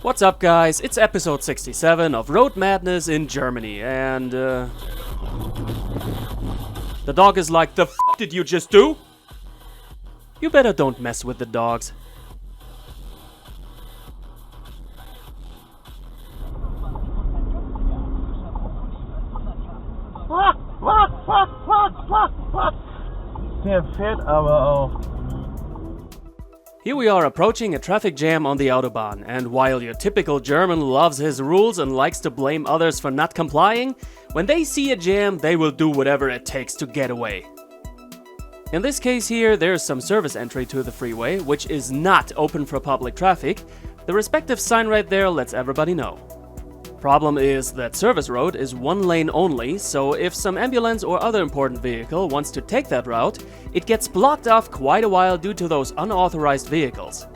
What's up, guys? It's episode 67 of Road Madness in Germany, and the dog is like, the f*** did you just do? You better don't mess with the dogs. Der fährt aber auch. Here we are approaching a traffic jam on the Autobahn, and while your typical German loves his rules and likes to blame others for not complying, when they see a jam, they will do whatever it takes to get away. In this case here, there's some service entry to the freeway, which is not open for public traffic. The respective sign right there lets everybody know. Problem is that service road is one lane only, so if some ambulance or other important vehicle wants to take that route, it gets blocked off quite a while due to those unauthorized vehicles.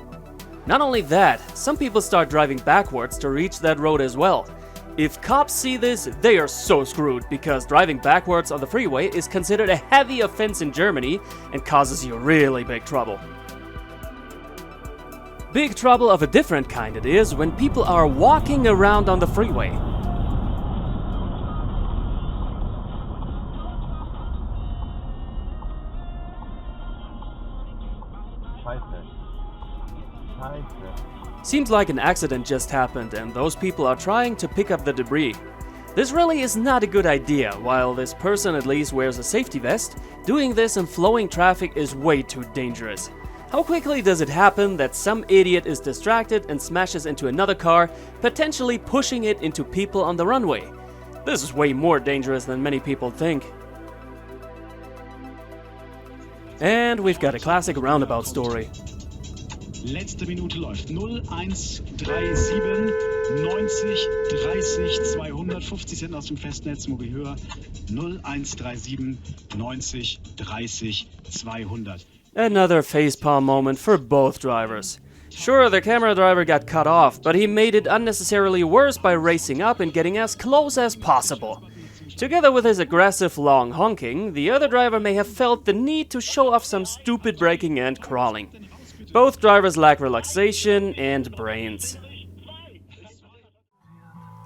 Not only that, some people start driving backwards to reach that road as well. If cops see this, they are so screwed, because driving backwards on the freeway is considered a heavy offense in Germany and causes you really big trouble. Big trouble of a different kind it is when people are walking around on the freeway. Seems like an accident just happened and those people are trying to pick up the debris. This really is not a good idea. While this person at least wears a safety vest, doing this in flowing traffic is way too dangerous. How quickly does it happen that some idiot is distracted and smashes into another car, potentially pushing it into people on the runway? This is way more dangerous than many people think. And we've got a classic roundabout story. Letzte Minute läuft 0137 90 30 200 50 Cent aus dem Festnetz, Mobil höher 0137 90 30 200. Another facepalm moment for both drivers. Sure, the camera driver got cut off, but he made it unnecessarily worse by racing up and getting as close as possible. Together with his aggressive long honking, the other driver may have felt the need to show off some stupid braking and crawling. Both drivers lack relaxation and brains.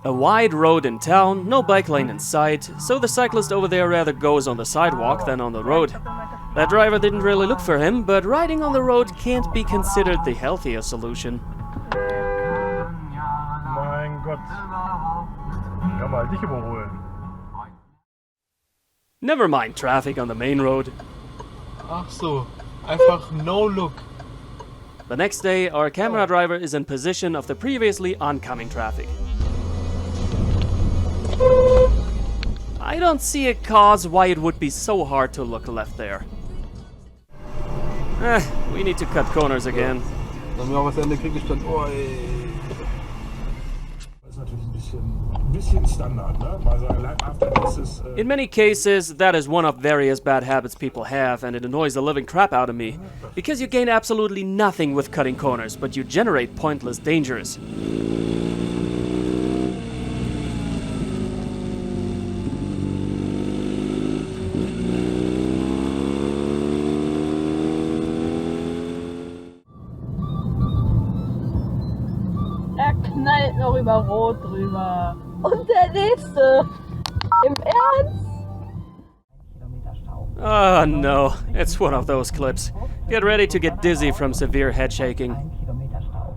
A wide road in town, no bike lane in sight, so the cyclist over there rather goes on the sidewalk than on the road. That driver didn't really look for him, but riding on the road can't be considered the healthier solution. Mein Gott. Ja, mal dich überholen. Never mind traffic on the main road. Ach so, einfach no look. The next day, our camera driver is in position of the previously oncoming traffic. I don't see a cause why it would be so hard to look left there. We need to cut corners again. Dann wir auch was Ende kriege ich dann. Oh, ey. Das ist natürlich ein bisschen Standard, ne? Mal sagen, live after this is. In many cases, that is one of various bad habits people have, and it annoys the living crap out of me. Because you gain absolutely nothing with cutting corners, but you generate pointless dangers. Er knallt noch über Rot drüber. Und der nächste. Im Ernst? Oh no, it's one of those clips. Get ready to get dizzy from severe head shaking. 1 Kilometer Stau.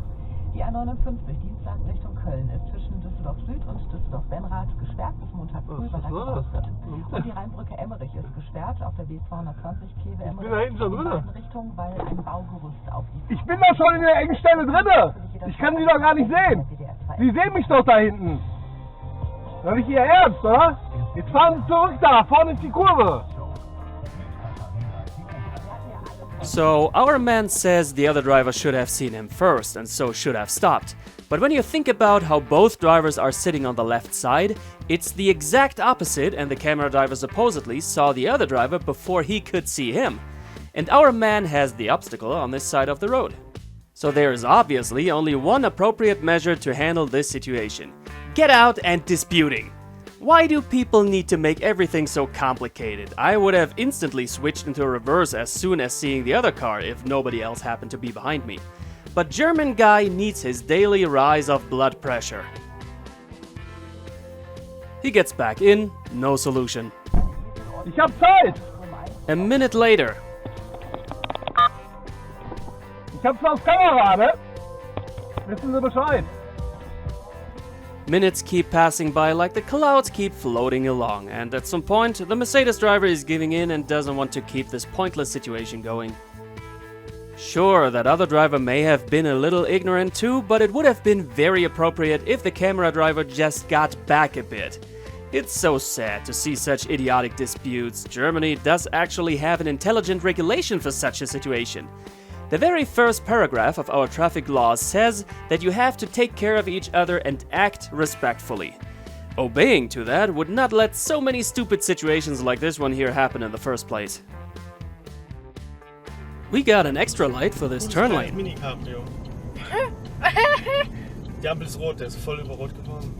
Die A59 Dienstag Richtung Köln ist zwischen Düsseldorf Süd und Düsseldorf Benrath gesperrt bis Montag früh, weil er gebraucht wird. Und die Rheinbrücke Emmerich ist gesperrt auf der B220 Kleve Emmerich in beiden Richtungen, weil ein Baugerüst auf die... Ich bin doch schon in der engen Stelle drinne! Ich kann Sie doch gar nicht sehen! Sie sehen mich doch da hinten! Das ist nicht Ihr Ernst, oder? Jetzt fahren Sie zurück da, vorne ist die Kurve! So, our man says the other driver should have seen him first, and so should have stopped. But when you think about how both drivers are sitting on the left side, it's the exact opposite, and the camera driver supposedly saw the other driver before he could see him. And our man has the obstacle on this side of the road. So there is obviously only one appropriate measure to handle this situation. Get out and disputing. Why do people need to make everything so complicated? I would have instantly switched into reverse as soon as seeing the other car if nobody else happened to be behind me. but German guy needs his daily rise of blood pressure. He gets back in, no solution. Ich hab Zeit! A minute later, Ich hab's aufs Kamera, ne? Wissen Sie Bescheid? minutes keep passing by like the clouds keep floating along, and at some point, the Mercedes driver is giving in and doesn't want to keep this pointless situation going. Sure, that other driver may have been a little ignorant too, but it would have been very appropriate if the camera driver just got back a bit. It's so sad to see such idiotic disputes. Germany does actually have an intelligent regulation for such a situation. The very first paragraph of our traffic laws says that you have to take care of each other and act respectfully. Obeying to that would not let so many stupid situations like this one here happen in the first place. We got an extra light for this turn lane. Mini-Cabrio. Die Ampel ist rot, der ist voll über rot gefahren.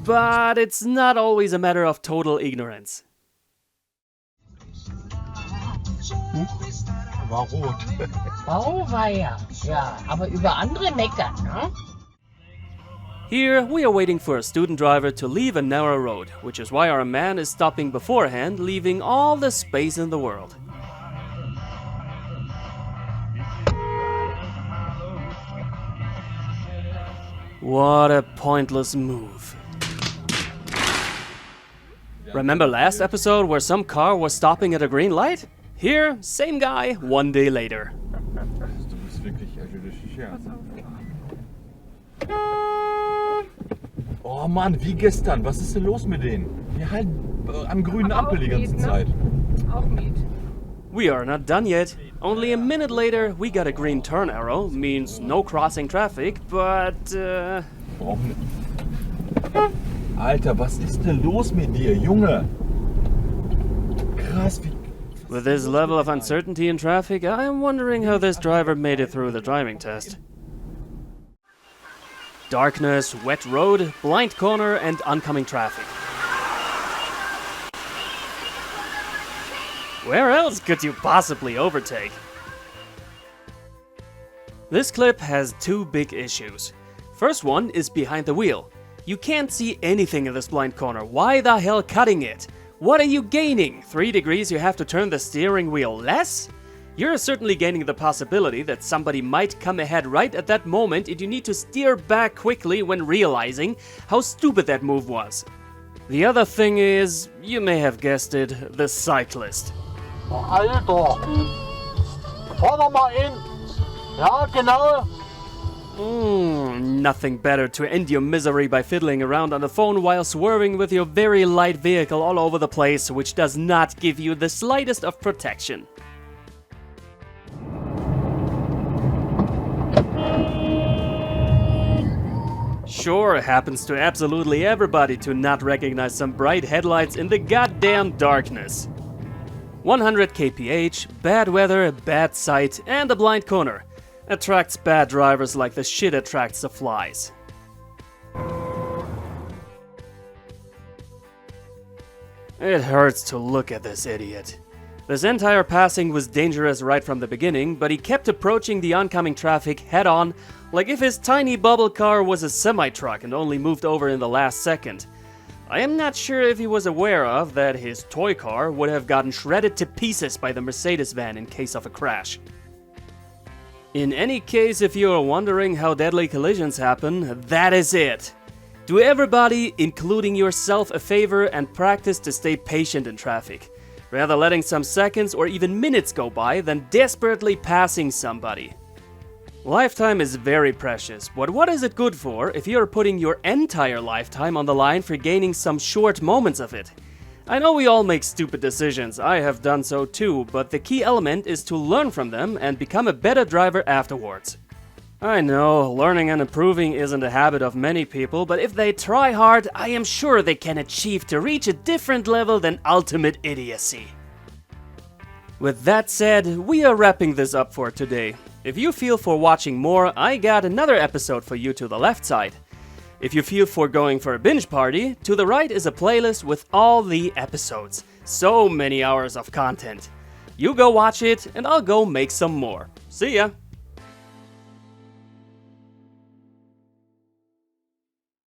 But it's not always a matter of total ignorance. War rot. Auweia. Ja, aber über andere meckern, ne? Here, we are waiting for a student driver to leave a narrow road, which is why our man is stopping beforehand, leaving all the space in the world. What a pointless move. Remember last episode where some car was stopping at a green light? Here, same guy, one day later. Du bist wirklich idyllischen Scherz. Oh Mann, wie gestern. Was ist denn los mit denen? Wir halten an grünen Ampel die ganze Zeit. Auch Miet. We are not done yet. Only a minute later, we got a green turn arrow, means no crossing traffic, but Warum? Alter, was ist denn los mit dir, Junge? Krass, wie... with this level of uncertainty in traffic, I am wondering how this driver made it through the driving test. Darkness, wet road, blind corner, and oncoming traffic. Where else could you possibly overtake? This clip has two big issues. First one is behind the wheel. You can't see anything in this blind corner. Why the hell cutting it? What are you gaining? 3 degrees you have to turn the steering wheel less? You're certainly gaining the possibility that somebody might come ahead right at that moment and you need to steer back quickly when realizing how stupid that move was. The other thing is, you may have guessed it, the cyclist. Alter! Fahr doch mal in! Ja, genau! Nothing better to end your misery by fiddling around on the phone while swerving with your very light vehicle all over the place, which does not give you the slightest of protection. Sure, it happens to absolutely everybody to not recognize some bright headlights in the goddamn darkness. 100 kph, bad weather, bad sight, and a blind corner. Attracts bad drivers like the shit attracts the flies. It hurts to look at this idiot. This entire passing was dangerous right from the beginning, but he kept approaching the oncoming traffic head-on, like if his tiny bubble car was a semi-truck and only moved over in the last second. I am not sure if he was aware of that his toy car would have gotten shredded to pieces by the Mercedes van in case of a crash. In any case, if you are wondering how deadly collisions happen, that is it. Do everybody, including yourself, a favor and practice to stay patient in traffic, rather letting some seconds or even minutes go by than desperately passing somebody. Lifetime is very precious, but what is it good for if you are putting your entire lifetime on the line for gaining some short moments of it? I know we all make stupid decisions, I have done so too, but the key element is to learn from them and become a better driver afterwards. I know, learning and improving isn't a habit of many people, but if they try hard, I am sure they can achieve to reach a different level than ultimate idiocy. With that said, we are wrapping this up for today. If you feel for watching more, I got another episode for you to the left side. If you feel for going for a binge party, to the right is a playlist with all the episodes. So many hours of content. You go watch it, and I'll go make some more. See ya!